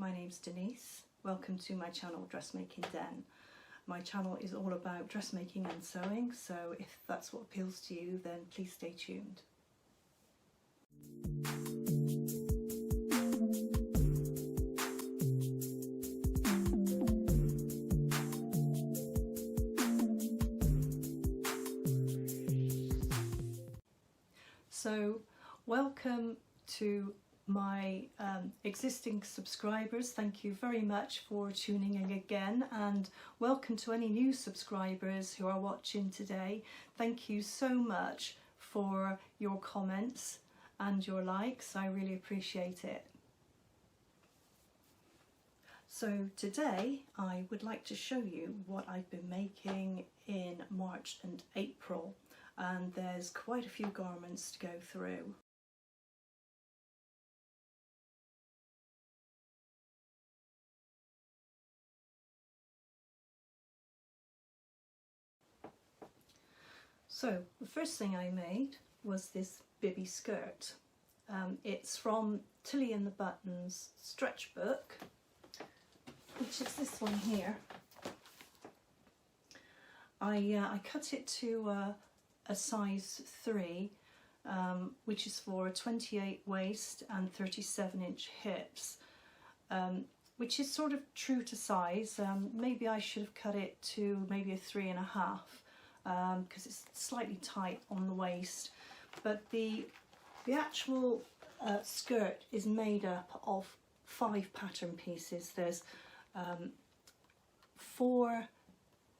my name's Denise. Welcome to my channel Dressmaking Den. My channel is all about dressmaking and sewing, so if that's what appeals to you, then please stay tuned. So, welcome to my existing subscribers. Thank you very much for tuning in again, and welcome to any new subscribers who are watching today. Thank you so much for your comments and your likes. I really appreciate it. So today I would like to show you what I've been making in March and April, and there's quite a few garments to go through. So the first thing I made was this bibby skirt. It's from Tilly and the Buttons stretch book, which is this one here. I cut it to a size 3, which is for a 28 waist and 37-inch hips, which is sort of true to size. Maybe I should have cut it to maybe a 3.5, because it's slightly tight on the waist. But the actual skirt is made up of 5 pattern pieces. There's 4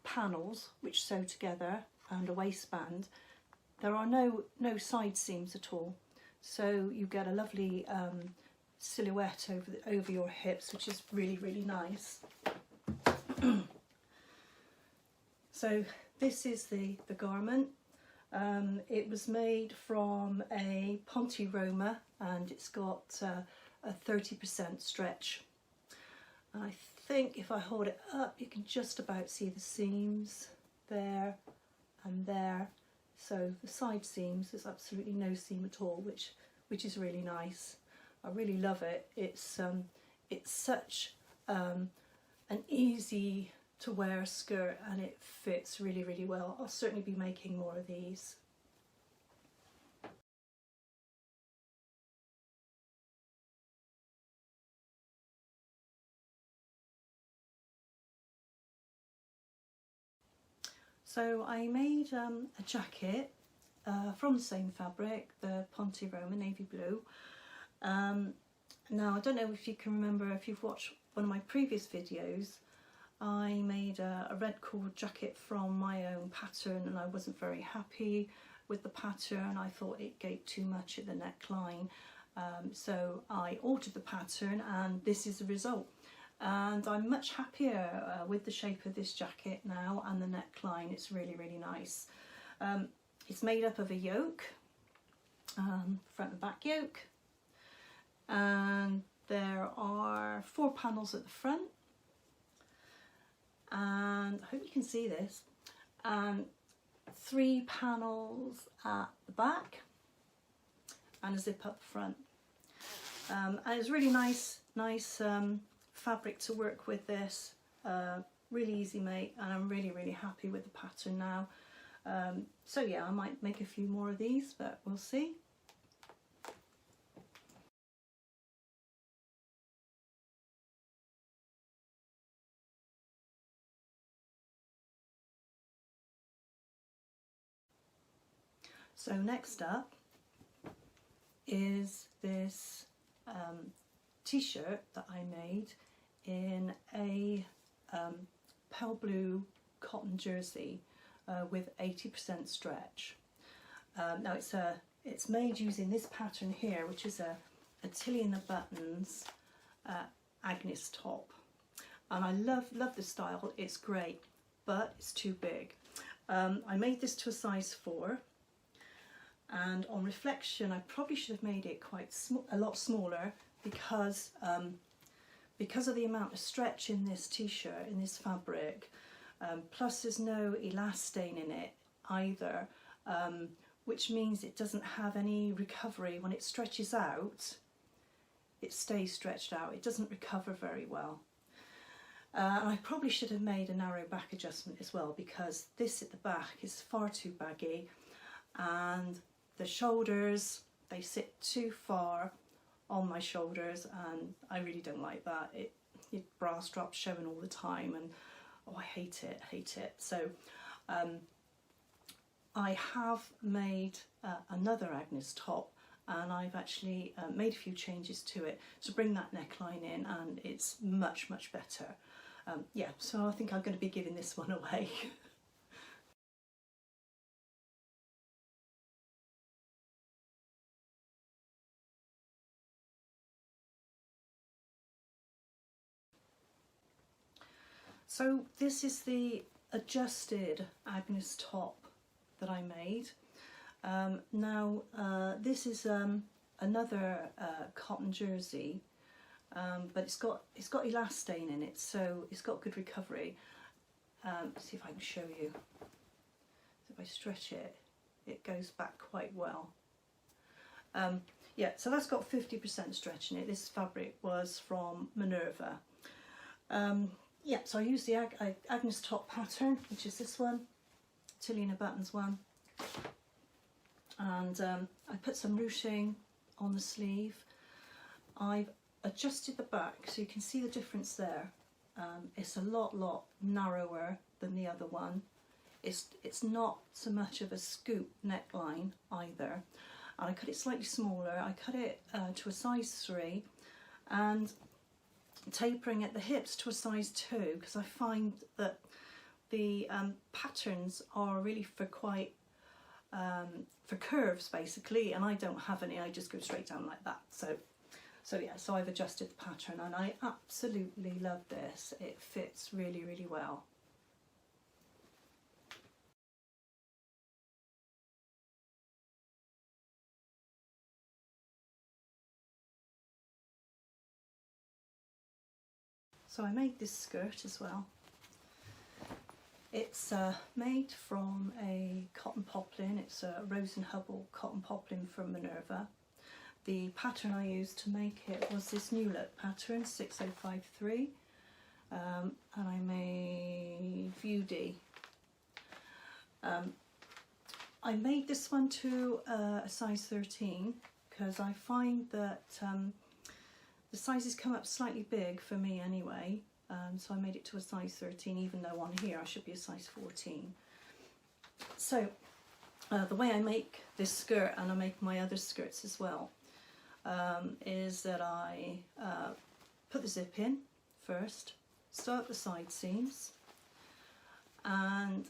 panels which sew together and a waistband. There are no side seams at all, so you get a lovely silhouette over your hips, which is really nice. So this is the garment. It was made from a Ponte roma, and it's got a 30% stretch. And I think if I hold it up, you can just about see the seams there and there. So the side seams, there's absolutely no seam at all, which is really nice. I really love it. It's such an easy to wear skirt, and it fits really well. I'll certainly be making more of these. So I made a jacket from the same fabric, the Ponte Roma navy blue. Now I don't know if you can remember, if you've watched one of my previous videos, I made a red cord jacket from my own pattern, and I wasn't very happy with the pattern. I thought it gave too much at the neckline, so I altered the pattern, and this is the result. And I'm much happier with the shape of this jacket now and the neckline. It's really nice. It's made up of a yoke, front and back yoke, and there are 4 panels at the front, and I hope you can see this, and 3 panels at the back, and a zip up the front. And it's really nice fabric to work with this, really easy make, and I'm really happy with the pattern now. So yeah, I might make a few more of these, but we'll see. So next up is this t-shirt that I made in a pale blue cotton jersey with 80% stretch. Now it's made using this pattern here, which is a Tilly and the Buttons Agnes top, and I love the style. It's great, but it's too big. I made this to a size 4, and on reflection I probably should have made it a lot smaller, because of the amount of stretch in this t-shirt, in this fabric, plus there's no elastane in it either, which means it doesn't have any recovery. When it stretches out, it stays stretched out. It doesn't recover very well. And I probably should have made a narrow back adjustment as well, because this at the back is far too baggy, and the shoulders, they sit too far on my shoulders, and I really don't like that. Your bra strap's showing all the time, and oh, I hate it. So I have made another Agnes top, and I've actually made a few changes to it to bring that neckline in, and it's much better. Yeah, so I think I'm going to be giving this one away. So this is the adjusted Agnes top that I made. Now this is another cotton jersey, but it's got elastane in it, so it's got good recovery. Let's see if I can show you. So if I stretch it, it goes back quite well. Yeah, so that's got 50% stretch in it. This fabric was from Minerva. Yeah, so I used the Agnes top pattern, which is this one, Tillina Buttons one, and I put some ruching on the sleeve. I've adjusted the back so you can see the difference there. It's a lot narrower than the other one. It's not so much of a scoop neckline either, and I cut it slightly smaller. I cut it to a size 3, and tapering at the hips to a size 2, because I find that the patterns are really for quite for curves basically, and I don't have any. I just go straight down like that. So yeah, so I've adjusted the pattern, and I absolutely love this. It fits really well. So I made this skirt as well. It's made from a cotton poplin. It's a Rose and Hubble cotton poplin from Minerva. The pattern I used to make it was this New Look pattern, 6053, and I made View D. I made this one to a size 13 because I find that the sizes come up slightly big for me anyway, so I made it to a size 13, even though on here I should be a size 14. So the way I make this skirt, and I make my other skirts as well, is that I put the zip in first, start the side seams, and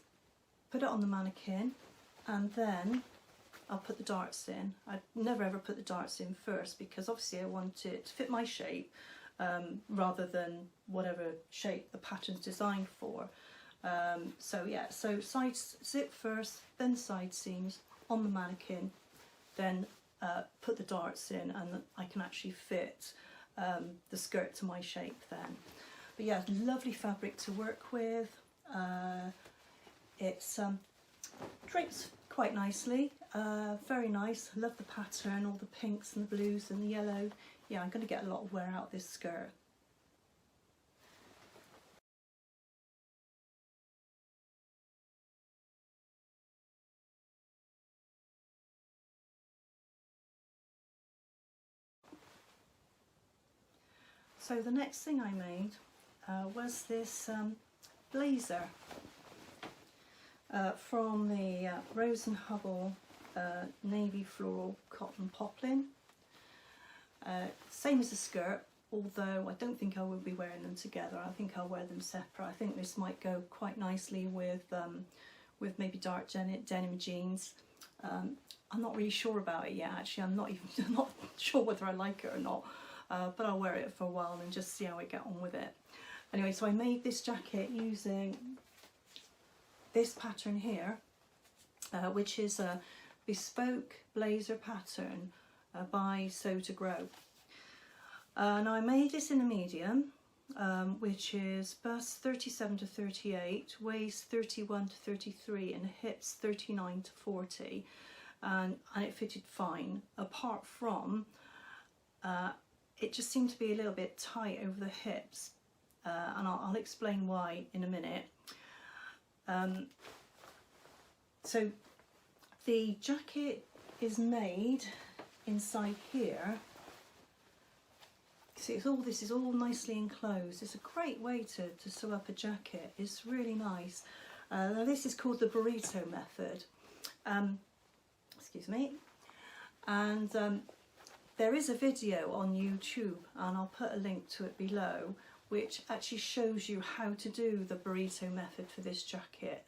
put it on the mannequin, and then I'll put the darts in. I never ever put the darts in first, because obviously I want it to fit my shape rather than whatever shape the pattern's designed for. So yeah, so side zip first, then side seams on the mannequin, then put the darts in, and I can actually fit the skirt to my shape then. But yeah, lovely fabric to work with. It's drapes quite nicely, very nice. Love the pattern, all the pinks and the blues and the yellow. Yeah, I'm going to get a lot of wear out of this skirt. So the next thing I made was this blazer from the Rose and Hubble Navy Floral cotton poplin. Same as the skirt, although I don't think I will be wearing them together. I think I'll wear them separate. I think this might go quite nicely with maybe dark denim jeans. I'm not really sure about it yet, actually. I'm not sure whether I like it or not, but I'll wear it for a while and just see how I get on with it. Anyway, so I made this jacket using this pattern here, which is a Bespoke Blazer pattern by Sew to Grow. Now I made this in a medium, which is bust 37 to 38, waist 31 to 33, and hips 39 to 40, and it fitted fine, apart from it just seemed to be a little bit tight over the hips, and I'll explain why in a minute. So the jacket is made inside here. See, this is all nicely enclosed. It's a great way to sew up a jacket. It's really nice. Now this is called the burrito method. Excuse me. And there is a video on YouTube, and I'll put a link to it below, which actually shows you how to do the burrito method for this jacket.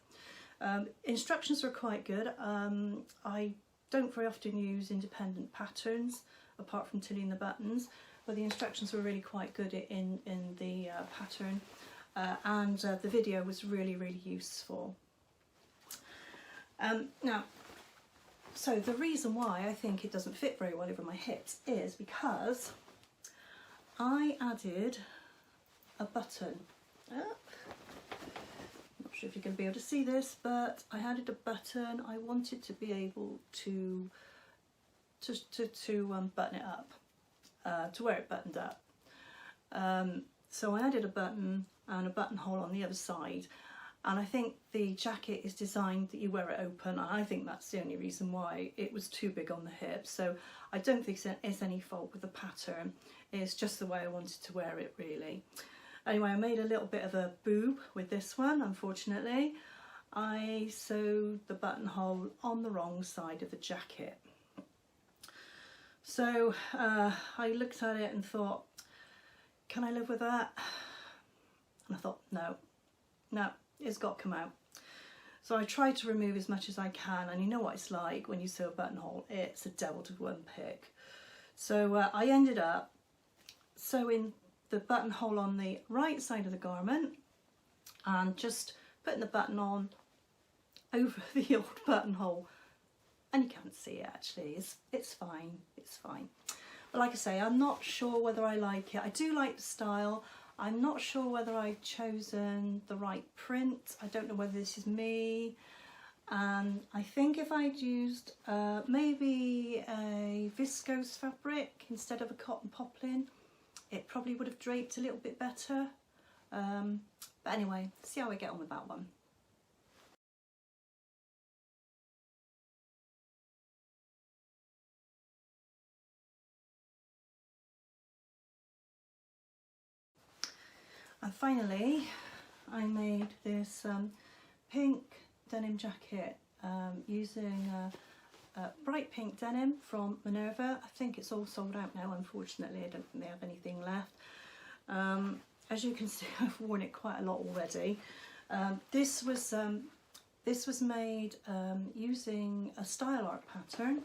Instructions are quite good. I don't very often use independent patterns apart from tilling the buttons, but the instructions were really quite good in the pattern, and the video was really, really useful. Now, so the reason why I think it doesn't fit very well over my hips is because I added a button. Not sure if you're going to be able to see this, but I added a button. I wanted to be able to button it up, to wear it buttoned up. So I added a button and a buttonhole on the other side, and I think the jacket is designed that you wear it open, and I think that's the only reason why it was too big on the hips. So I don't think there's any fault with the pattern. It's just the way I wanted to wear it, really. Anyway, I made a little bit of a boob with this one, unfortunately. I sewed the buttonhole on the wrong side of the jacket. So I looked at it and thought, can I live with that? And I thought, no, it's got to come out. So I tried to remove as much as I can, and you know what it's like when you sew a buttonhole, it's a devil to unpick. So I ended up sewing the buttonhole on the right side of the garment and just putting the button on over the old buttonhole. And you can't see it actually, it's fine, it's fine. But like I say, I'm not sure whether I like it. I do like the style. I'm not sure whether I've chosen the right print. I don't know whether this is me. And I think if I'd used maybe a viscose fabric instead of a cotton poplin, it probably would have draped a little bit better. But anyway, see how I get on with that one. And finally, I made this pink denim jacket using bright pink denim from Minerva. I think it's all sold out now, unfortunately. I don't think they have anything left. As you can see, I've worn it quite a lot already. This was made using a style art pattern.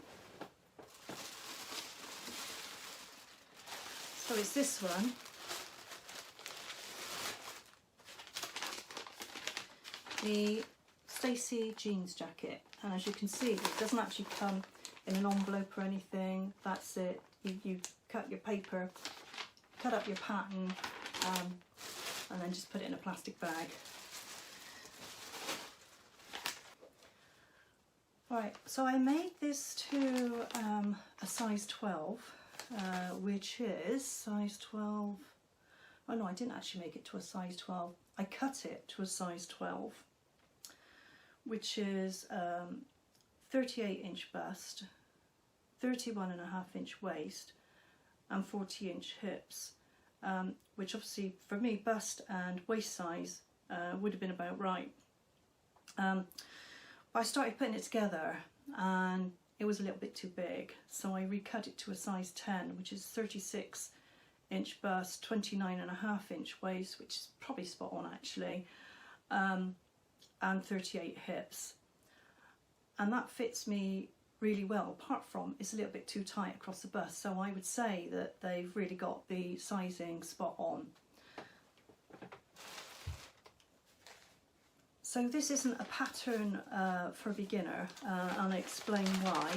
So it's this one. The Stacie Jean Jacket, and as you can see, it doesn't actually come in an envelope or anything. That's it. You cut your paper, cut up your pattern, and then just put it in a plastic bag. Right, so I made this to a size 12, which is size 12. Oh no, I didn't actually make it to a size 12. I cut it to a size 12. Which is 38-inch bust, 31.5-inch waist, and 40-inch hips, which obviously for me bust and waist size would have been about right. But I started putting it together and it was a little bit too big, so I recut it to a size 10, which is 36-inch bust, 29.5-inch waist, which is probably spot on actually. And 38 hips, and that fits me really well, apart from it's a little bit too tight across the bust, so I would say that they've really got the sizing spot on. So this isn't a pattern for a beginner, and I'll explain why.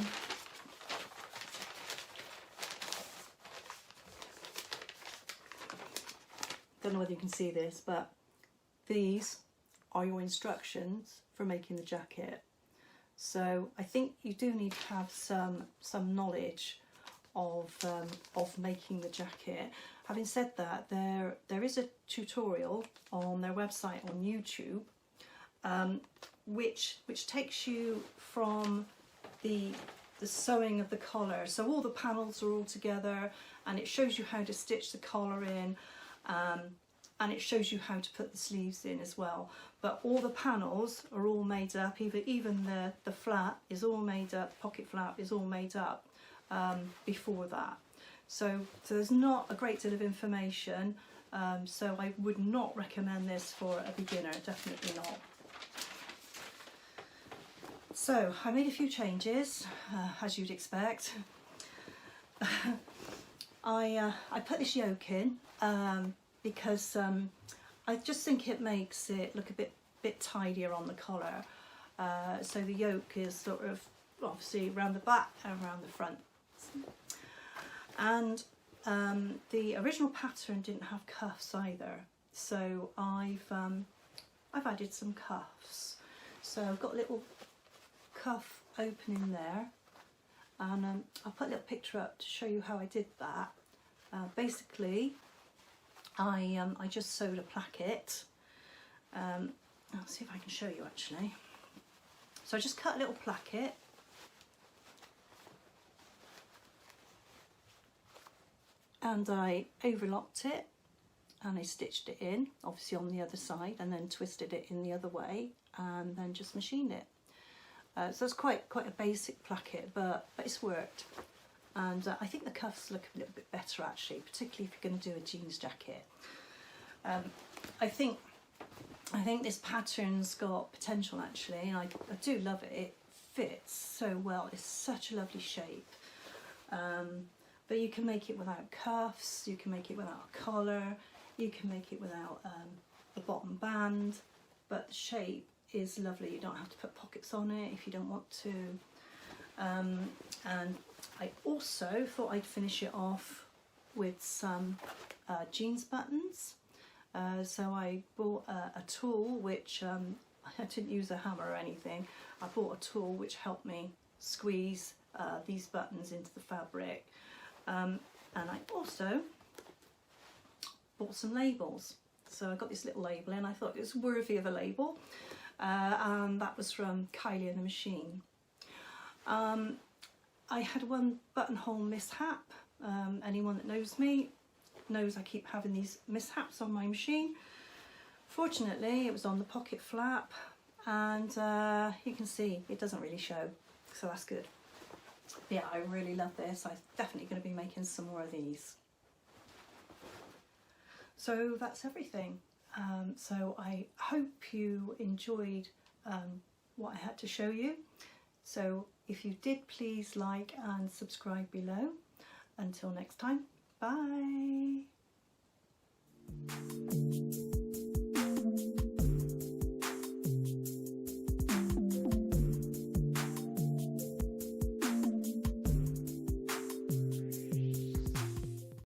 Don't know whether you can see this, but these are your instructions for making the jacket. So I think you do need to have some knowledge of making the jacket. Having said that, there is a tutorial on their website on YouTube, which takes you from the sewing of the collar. So all the panels are all together, and it shows you how to stitch the collar in, and it shows you how to put the sleeves in as well. But all the panels are all made up, even the flap is all made up, pocket flap is all made up before that. So there's not a great deal of information, so I would not recommend this for a beginner, definitely not. So I made a few changes, as you'd expect. I put this yoke in because I just think it makes it look a bit tidier on the collar. So the yoke is sort of obviously around the back and around the front. And the original pattern didn't have cuffs either, so I've added some cuffs. So I've got a little cuff opening there, and I'll put a little picture up to show you how I did that. Basically, I just sewed a placket. I'll see if I can show you actually. So I just cut a little placket, and I overlocked it, and I stitched it in, obviously on the other side, and then twisted it in the other way, and then just machined it. So it's quite a basic placket, but it's worked. And I think the cuffs look a little bit better actually, particularly if you're going to do a jeans jacket. I think this pattern's got potential actually, and I do love it. It fits so well. It's such a lovely shape. But you can make it without cuffs, you can make it without a collar, you can make it without a bottom band, but the shape is lovely. You don't have to put pockets on it if you don't want to. And I also thought I'd finish it off with some jeans buttons. So I bought a tool which, I didn't use a hammer or anything, I bought a tool which helped me squeeze these buttons into the fabric. And I also bought some labels. So I got this little label and I thought it was worthy of a label, and that was from Kylie and the Machine. I had one buttonhole mishap. Anyone that knows me knows I keep having these mishaps on my machine. Fortunately it was on the pocket flap, and you can see it doesn't really show, so that's good. Yeah, I really love this. I'm definitely going to be making some more of these. So that's everything. So I hope you enjoyed what I had to show you. So if you did, please like and subscribe below. Until next time, bye.